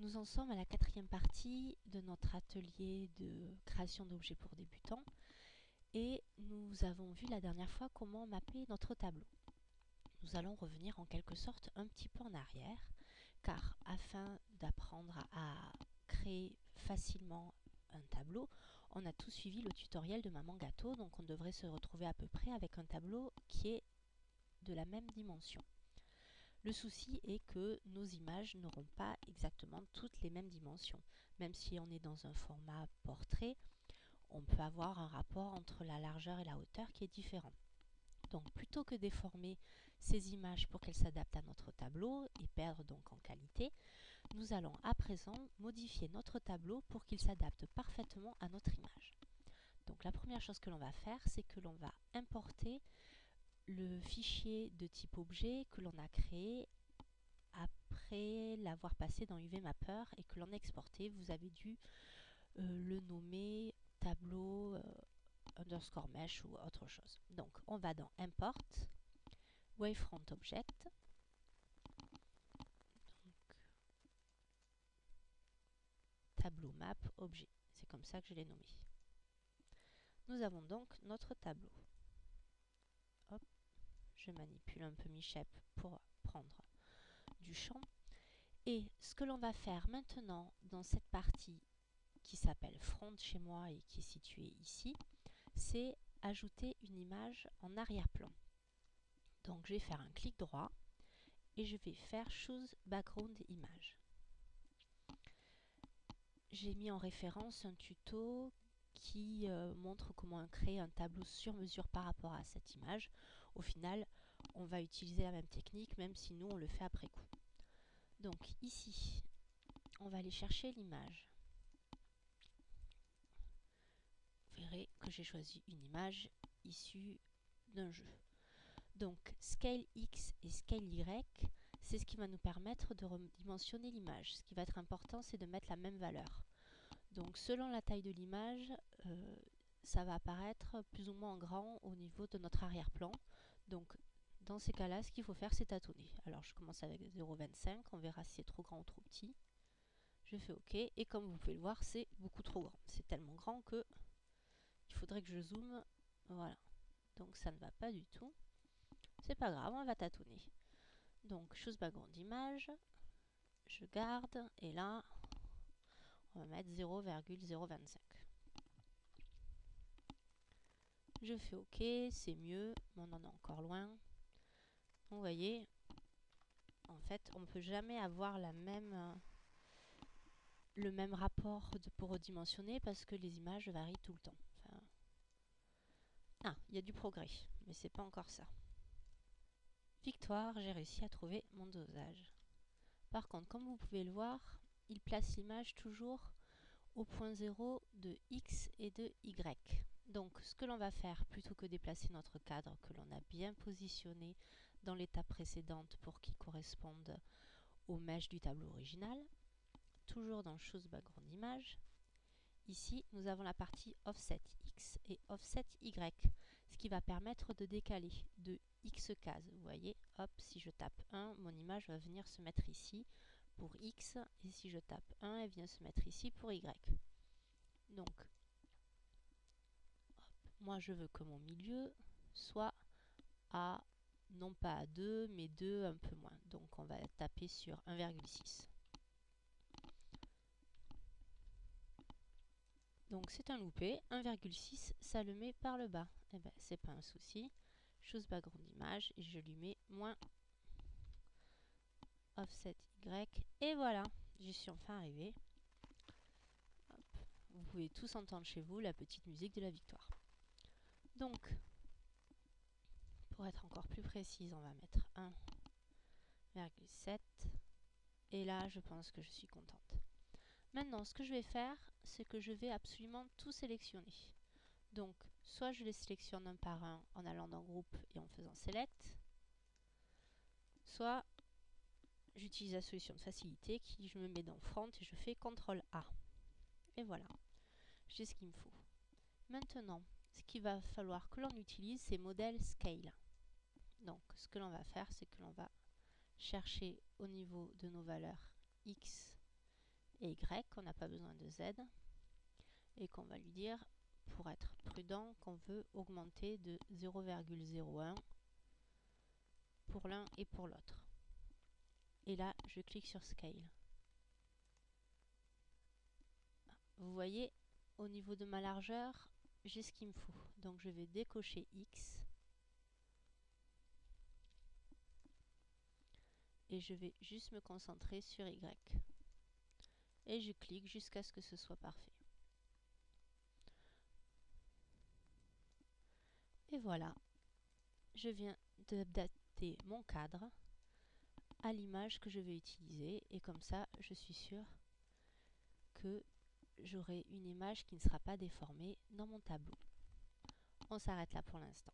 Nous en sommes à la quatrième partie de notre atelier de création d'objets pour débutants et nous avons vu la dernière fois comment mapper notre tableau. Nous allons revenir en quelque sorte un petit peu en arrière car afin d'apprendre à créer facilement un tableau, on a tous suivi le tutoriel de Maman Gâteau, donc on devrait se retrouver à peu près avec un tableau qui est de la même dimension. Le souci est que nos images n'auront pas exactement toutes les mêmes dimensions. Même si on est dans un format portrait, on peut avoir un rapport entre la largeur et la hauteur qui est différent. Donc plutôt que déformer ces images pour qu'elles s'adaptent à notre tableau et perdre donc en qualité, nous allons à présent modifier notre tableau pour qu'il s'adapte parfaitement à notre image. Donc la première chose que l'on va faire, c'est que l'on va importer le fichier de type objet que l'on a créé après l'avoir passé dans UV Mapper et que l'on a exporté. Vous avez dû le nommer tableau underscore mesh ou autre chose. Donc on va dans Import, Wavefront Object, donc, tableau map objet. C'est comme ça que je l'ai nommé. Nous avons donc notre tableau. Hop, je manipule un peu mi shape pour prendre du champ. Et ce que l'on va faire maintenant dans cette partie qui s'appelle Front chez moi et qui est située ici, c'est ajouter une image en arrière-plan. Donc je vais faire un clic droit et je vais faire Choose Background Image. J'ai mis en référence un tuto qui montre comment créer un tableau sur mesure par rapport à cette image. Au final, on va utiliser la même technique, même si nous on le fait après coup. Donc ici, on va aller chercher l'image. Vous verrez que j'ai choisi une image issue d'un jeu. Donc Scale X et Scale Y, c'est ce qui va nous permettre de redimensionner l'image. Ce qui va être important, c'est de mettre la même valeur. Donc selon la taille de l'image, ça va apparaître plus ou moins en grand au niveau de notre arrière-plan. Donc dans ces cas-là, ce qu'il faut faire, c'est tâtonner. Alors je commence avec 0,25, on verra si c'est trop grand ou trop petit. Je fais OK, et comme vous pouvez le voir, c'est beaucoup trop grand. C'est tellement grand que il faudrait que je zoome. Voilà. Donc ça ne va pas du tout. C'est pas grave, on va tâtonner. Donc, Choose Background Image, je garde, et là, on va mettre 0,025. Je fais OK, c'est mieux, mais on en est encore loin. Donc, vous voyez, en fait, on ne peut jamais avoir le même rapport pour redimensionner parce que les images varient tout le temps. Enfin, il y a du progrès, mais c'est pas encore ça. Victoire, j'ai réussi à trouver mon dosage. Par contre, comme vous pouvez le voir, il place l'image toujours au point 0 de X et de Y. Donc ce que l'on va faire, plutôt que déplacer notre cadre que l'on a bien positionné dans l'étape précédente pour qu'il corresponde aux mèches du tableau original, toujours dans Choose Background Image, ici nous avons la partie Offset X et Offset Y, ce qui va permettre de décaler de X cases. Vous voyez, hop, si je tape 1, mon image va venir se mettre ici pour X, et si je tape 1, elle vient se mettre ici pour Y. Donc, hop, moi je veux que mon milieu soit à, non pas à 2, mais 2 un peu moins. Donc on va taper sur 1,6. Donc c'est un loupé, 1,6, ça le met par le bas. Eh bien, c'est pas un souci. Choose background image et je lui mets moins offset Y. Et voilà, j'y suis enfin arrivée. Hop. Vous pouvez tous entendre chez vous la petite musique de la victoire. Donc, pour être encore plus précise, on va mettre 1,7. Et là, je pense que je suis contente. Maintenant, ce que je vais faire, c'est que je vais absolument tout sélectionner. Donc, soit je les sélectionne un par un en allant dans Groupe et en faisant Select, soit j'utilise la solution de facilité qui je me mets dans Front et je fais CTRL A. Et voilà, j'ai ce qu'il me faut. Maintenant, ce qu'il va falloir que l'on utilise, c'est Model Scale. Donc, ce que l'on va faire, c'est que l'on va chercher au niveau de nos valeurs X et Y, on n'a pas besoin de Z, et qu'on va lui dire, pour être prudent, qu'on veut augmenter de 0,01 pour l'un et pour l'autre. Et là, je clique sur Scale. Vous voyez, au niveau de ma largeur, j'ai ce qu'il me faut. Donc je vais décocher X et je vais juste me concentrer sur Y. Et je clique jusqu'à ce que ce soit parfait. Et voilà, je viens d'adapter mon cadre à l'image que je vais utiliser et comme ça, je suis sûre que j'aurai une image qui ne sera pas déformée dans mon tableau. On s'arrête là pour l'instant.